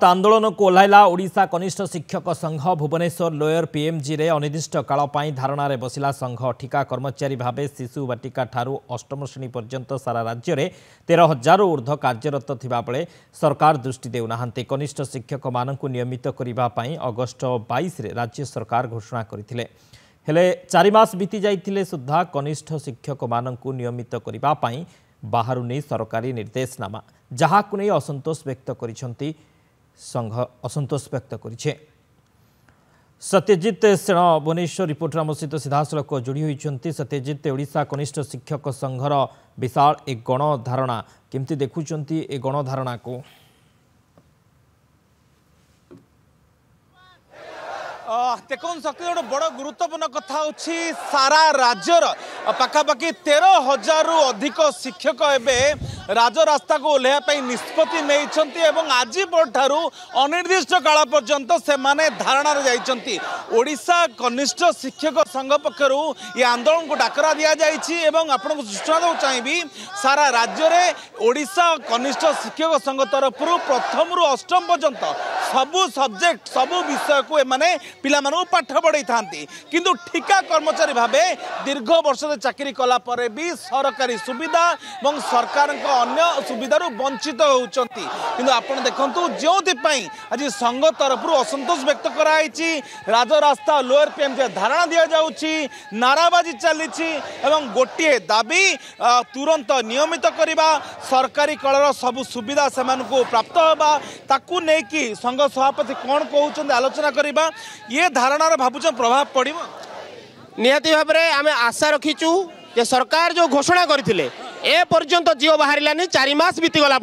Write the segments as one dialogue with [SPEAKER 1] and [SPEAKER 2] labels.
[SPEAKER 1] बृहत आंदोलन को ओह्लाइला ओडिशा कनिष्ठ शिक्षक संघ भुवनेश्वर लोयर पीएमजी रे अनिर्दिष्ट काल पाई धारणा रे बसिला संघ ठिका कर्मचारी भावे शिशु बाटिका ठारू अष्टम श्रेणी पर्यंत सारा राज्य में 13,000 ऊर्ध्व कार्यरत थिबा बेले सरकार दृष्टि देउनाहांती। कनिष्ठ शिक्षक मानकु नियमित करिबा पाई अगस्ट 22 रे राज्य सरकार घोषणा करथिले। हेले 4 मास बीती जाइथिले सुद्धा कनिष्ठ शिक्षक मानकु नियमित करिबा पाई बाहरु नै सरकारी निर्देशनामा जहाकु नै असंतोष व्यक्त करिसंती संघ असंतोष व्यक्त करिछे। सत्यजित सेन भुवनेश्वर रिपोर्टर आम सहित सीधासलख जोड़ी होती। सत्यजित, ओडिशा कनिष्ठ शिक्षक संघर विशाल एक गणधारणा केमती देखुंट ए गणधारणा को?
[SPEAKER 2] देखो शक्ति गोटे बड़ गुरुत्वपूर्ण कथा होछि सारा राज्यर पाखापाखि 13,000 रु अधिक शिक्षक एवं राजरास्ता को ओह्लैया निष्पत्ति नहीं आज ठारू अनिर्दिष्ट काल पर्यंत से धारणा जाइछंती। ओडिशा कनिष्ठ शिक्षक संघ पक्षर ये आंदोलन को डाकरा दि जाइछि एवं आपको सूचना देना चाहिए सारा राज्य में ओडिशा कनिष्ठ शिक्षक संघ तरफ प्रथम रु अष्टम पर्यंत सबू सब्जेक्ट सबू विषय को एमाने पिला पाठ पढ़ाई था किंतु ठिका कर्मचारी भावे दीर्घ वर्ष चाकरी कला परे भी सरकारी सुविधा और सरकार अन्य सुविधार वंचित होती। किंतु आप देखु जो आज संघ तरफ असंतोष व्यक्त कराई राजरास्ता लोअर पीएमजी धारणा दि जाऊँगी नाराबाजी चली गोटे दाबी तुरंत नियमित करवा सरकारी कलर सबू सुविधा से प्राप्त होगा ताकू नहीं संघ सभापति कौन कहते आलोचना करवा ये धारणार भावुच प्रभाव पड़ो
[SPEAKER 3] निहाती भाव में आम आशा रखीचु जे सरकार जो घोषणा करथिले ए पर्यंत जीव बाहर 4 मास बीतीगला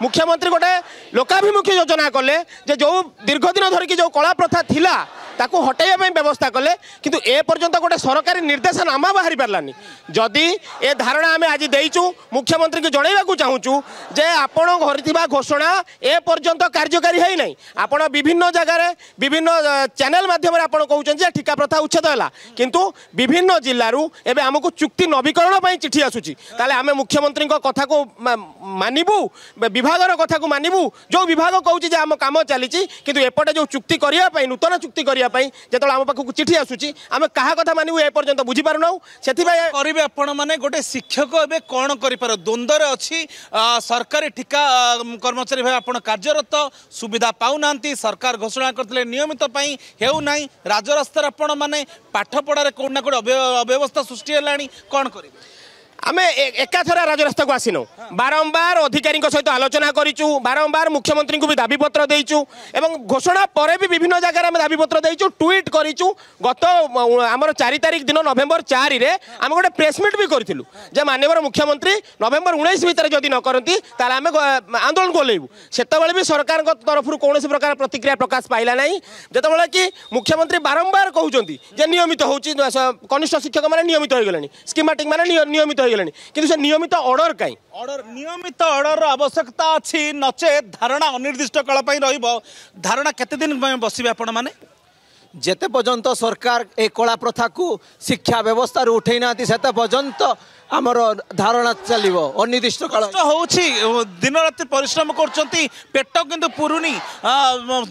[SPEAKER 3] मुख्यमंत्री गोटे लोकाभिमुखी योजना कले जे जो दीर्घ दिन धरिकी जो कला प्रथा थिला ताकू हटाइबा व्यवस्था कले किंतु ए पर्यंत गोटे सरकारी निर्देशनामा बाहरी पारलानी। जदि ए धारणा आम आज देचु मुख्यमंत्री को जनइबा चाहूँ जे आपण घर घोषणा ए पर्यंत कार्यकारी है नहीं आपण विभिन्न जगह विभिन्न चैनल माध्यम कहते ठिका प्रथा उच्छेद है किंतु विभिन्न जिलूर एवं आमको चुक्ति नवीकरण चिठी आसूची ताले आम मुख्यमंत्री कथा को मानबू विभागर कथा को मानबू जो विभाग कहूँ आम कम चली किंतु एपटे जो चुक्ति करने नूतन चुक्ति करने जो आम पाखक चिठी आसूची आम क्या कथा मानबू ए पर्यंत बुझीपारुना से
[SPEAKER 2] करेंगे आपण मैंने गोटे शिक्षक एवं कौन कर द्वंद्वर अच्छी सरकारी ठिका कर्मचारी भाई आप कार्यरत सुविधा पाऊना सरकार घोषणा करते नियमित होना राजरास्तार आपण मैंने पाठ पढ़ार कौन ना कौन अव्यवस्था सृष्टि है कौन कर
[SPEAKER 3] आम एकाथर राजरास्ता को आसीनु बारंबार अधिकारी सहित आलोचना करूँ बारंबार मुख्यमंत्री को भी दाबीपत्र देचु एवं घोषणा पर भी विभिन्न जगह आम दाबीपत्र देचु ट्वीट करूँ गत आमर 4 तारिख दिन नवेम्बर 4 रे आम गोटे प्रेसमिट भी करूँ जे माननीय मुख्यमंत्री नवेम्बर 19 भितर जदि न करती आम आंदोलन को ओह्लैबू से भी सरकार तरफ कौन प्रकार प्रतिक्रिया प्रकाश पाइला ना जितेबाला कि मुख्यमंत्री बारंबार कहते जे नियमित हो कनिष्ठ शिक्षक मैंने नियमित हो गले स्कीमेटिक मैंने नियमित हो किंतु से नियमित ऑर्डर कहीं
[SPEAKER 2] नियमित ऑर्डर आवश्यकता अच्छी नचे धारणा अनिर्दिष्ट काल धारणा केते दिन बसबे आपण माने
[SPEAKER 4] जेते पर्यंत सरकार ए कला प्रथा को शिक्षा व्यवस्था उठे ना सेते पर्यंत आमर धारणा चलो अनिर्दिष्ट काल
[SPEAKER 2] दिन राति परिश्रम करछंती पेट किंतु पुरुनी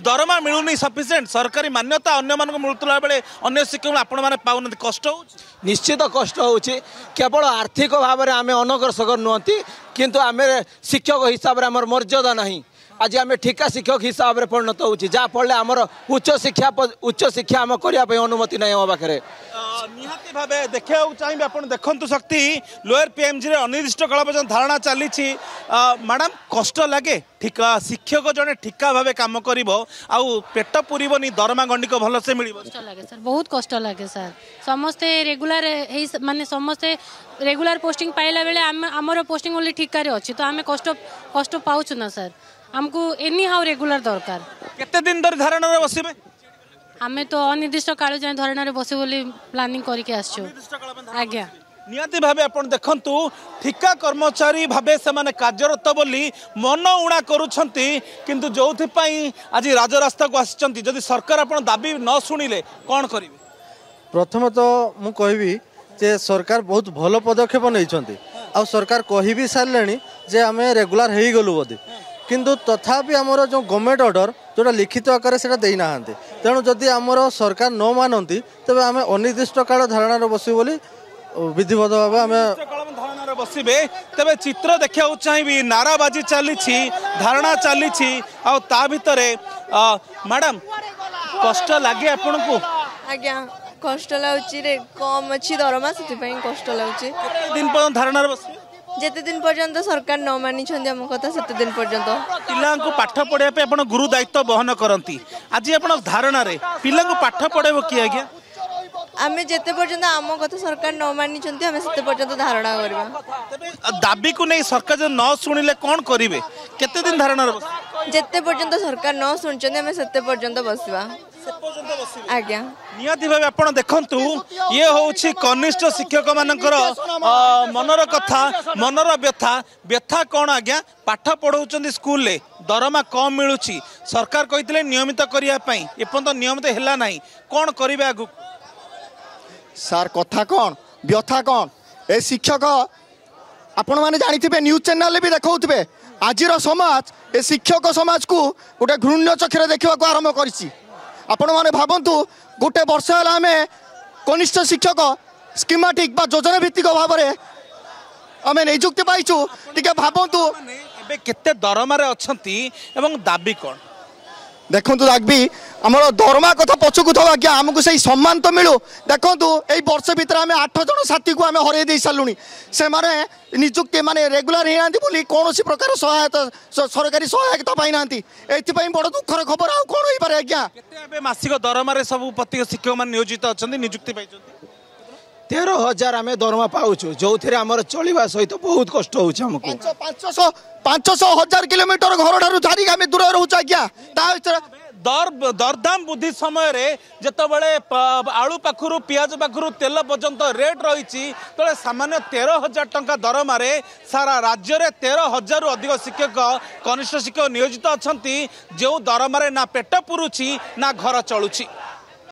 [SPEAKER 2] दरमा मिलुनी सफिशिएंट सरकारी मान्यता अन्य मान मिलुतला बेले अन्य शिक्षक आपण माने पाउन कष्ट हो
[SPEAKER 4] निश्चित कष्ट होची केवल आर्थिक भाव में आम अनग्रसर नुहति किंतु आम शिक्षक हिसाब से आमर मर्यादा नहीं आज आम ठिका शिक्षक हिसाब से परिणत होची जा फल आमर उच्च शिक्षा आम करने अनुमति नहीं आम पाखे
[SPEAKER 2] निहाती भाव देखा चाहिए आप देखु शक्ति लोअर पीएमजी अनिर्दिष्ट काल पर्यटन धारणा चली मैडम कष्ट लगे ठिका शिक्षक जड़े ठिका भाव कम कर पेट पुरनी दरमा गंडिक भल से मिल
[SPEAKER 5] लगे सर बहुत कष्ट लगे सर समस्ते रेगुलर माने समस्ते रेगुलर पोस्टिंग पाइला बेले आमर पोस्टिंग ओनली ठिकार अच्छी तो आम कष्ट पाऊँ ना सर हमको एनी हाउ रेगुलर दरकार
[SPEAKER 2] केते दिन धरी धारणा बसबे
[SPEAKER 5] आमे तो अनिर्दिष्ट काल जाए धरणा बसे बोली प्लानिंग करके आछो आज्ञा
[SPEAKER 2] निहाती भाव आप देखु ठिका कर्मचारी भावे से कार्यरत बोली मन उणा करुछंती किंतु जो आज राजरास्ता को आसी जदि सरकार आप दाबी न शुणिले कौन करेंगे
[SPEAKER 6] प्रथम तो मु कहबी जे सरकार बहुत भल पदक्षेप नहीं आ सरकार कही भी सारे जे आम रेगुलर हो गलु बोधे किंतु तथापि आमर जो गवर्नमेंट ऑर्डर जोटा लिखित आकार से देना तेणु जदि आमर सरकार न मानती तेज आम अनिर्दिष्ट काल धारणा बसू बोली विधिवत भाव आम
[SPEAKER 2] धारणा बसबे तेरे चित्र देखा चाहिए नाराबाजी चली धारणा चली भितर मैडम कष्ट लगे आपण को
[SPEAKER 7] आज्ञा कष्ट लगुच कम अच्छी दरमा से कष्ट लगुच
[SPEAKER 2] दिन पर्यंत धारणा बस
[SPEAKER 7] जिते दिन पर्यंत सरकार न मानी आम कथा से दिन पर्यंत
[SPEAKER 2] पिला पाठ पढ़ाई आप गुरु दायित्व बहन करती आज आप धारणा पिला पाठ पढ़ेब किए आज्ञा
[SPEAKER 7] आम जिते पर्यंत आम कथा सरकार न मानी आम से पर्यंत धारणा करवा
[SPEAKER 2] दाबी को नहीं सरकार जो न शुणिले कौन करेंगे केते दिन धारणा
[SPEAKER 7] जिते पर्यंत सरकार न शुणुं आम से पर्यंत बसवा आज्ञा
[SPEAKER 2] निहाती भाव आप देखु ये हूँ कनिष्ठ शिक्षक मानकर मनर कथा मनर व्यथा व्यथा कौन आज्ञा पाठ पढ़ाऊँ स्कूल रे दरमा कम मिलूँ सरकार कही नियमित करने एपर्यंत नियमित है ना कौन करेंगे आगु
[SPEAKER 8] सार कथा कौन व्यथा कौन ए शिक्षक आपण मैंने जानी न्यूज चैनल भी देखा आज समाज ए शिक्षक समाज को गोटे घृण्य चक्षुरे देखा आरंभ कर आपण मैंने भावतु गोटे वर्ष है आम कनिष्ठ शिक्षक स्कीमेटिक योजना भित्तिक भाव में आम नियुक्ति पाइचु टे भावतु
[SPEAKER 2] केते दरमारे अछंती एवं दाबी कौन
[SPEAKER 8] देखु दाबी आम दरमा कथा पछकू थो आज्ञा आमको सही सम्मान तो मिलू देखु यही वर्ष भितर आम 8 जन साथी को आम हर दे सारूँ से माने नियुक्ति माने रेगुलर ही ना कौन प्रकार सहायता सरकारी सहायता पाई ना बड़ दुखर खबर आ कौन हो पारे आज्ञा
[SPEAKER 2] मासिक दरमारे सब प्रत्येक शिक्षक मान नियोजित अच्छा नियुक्ति पाई
[SPEAKER 4] 13,000 आम दरमा पाऊँ जो थे आम चलवा सहित बहुत कष्ट होमको
[SPEAKER 8] 500,000 किलोमीटर घर ठार छाड़ी आम दूर रोच आज्ञा
[SPEAKER 2] दरदाम बुद्धि समय जितेबाला आलू पाखु पियाज पाखु तेल पर्यंत रेट रही सामान्य 13,000 टंका दरमारे सारा राज्य में 13,000 अधिक शिक्षक कनिष्ठ शिक्षक नियोजित अच्छा जो दरमारे ना पेट पुरुची ना घर चलुची।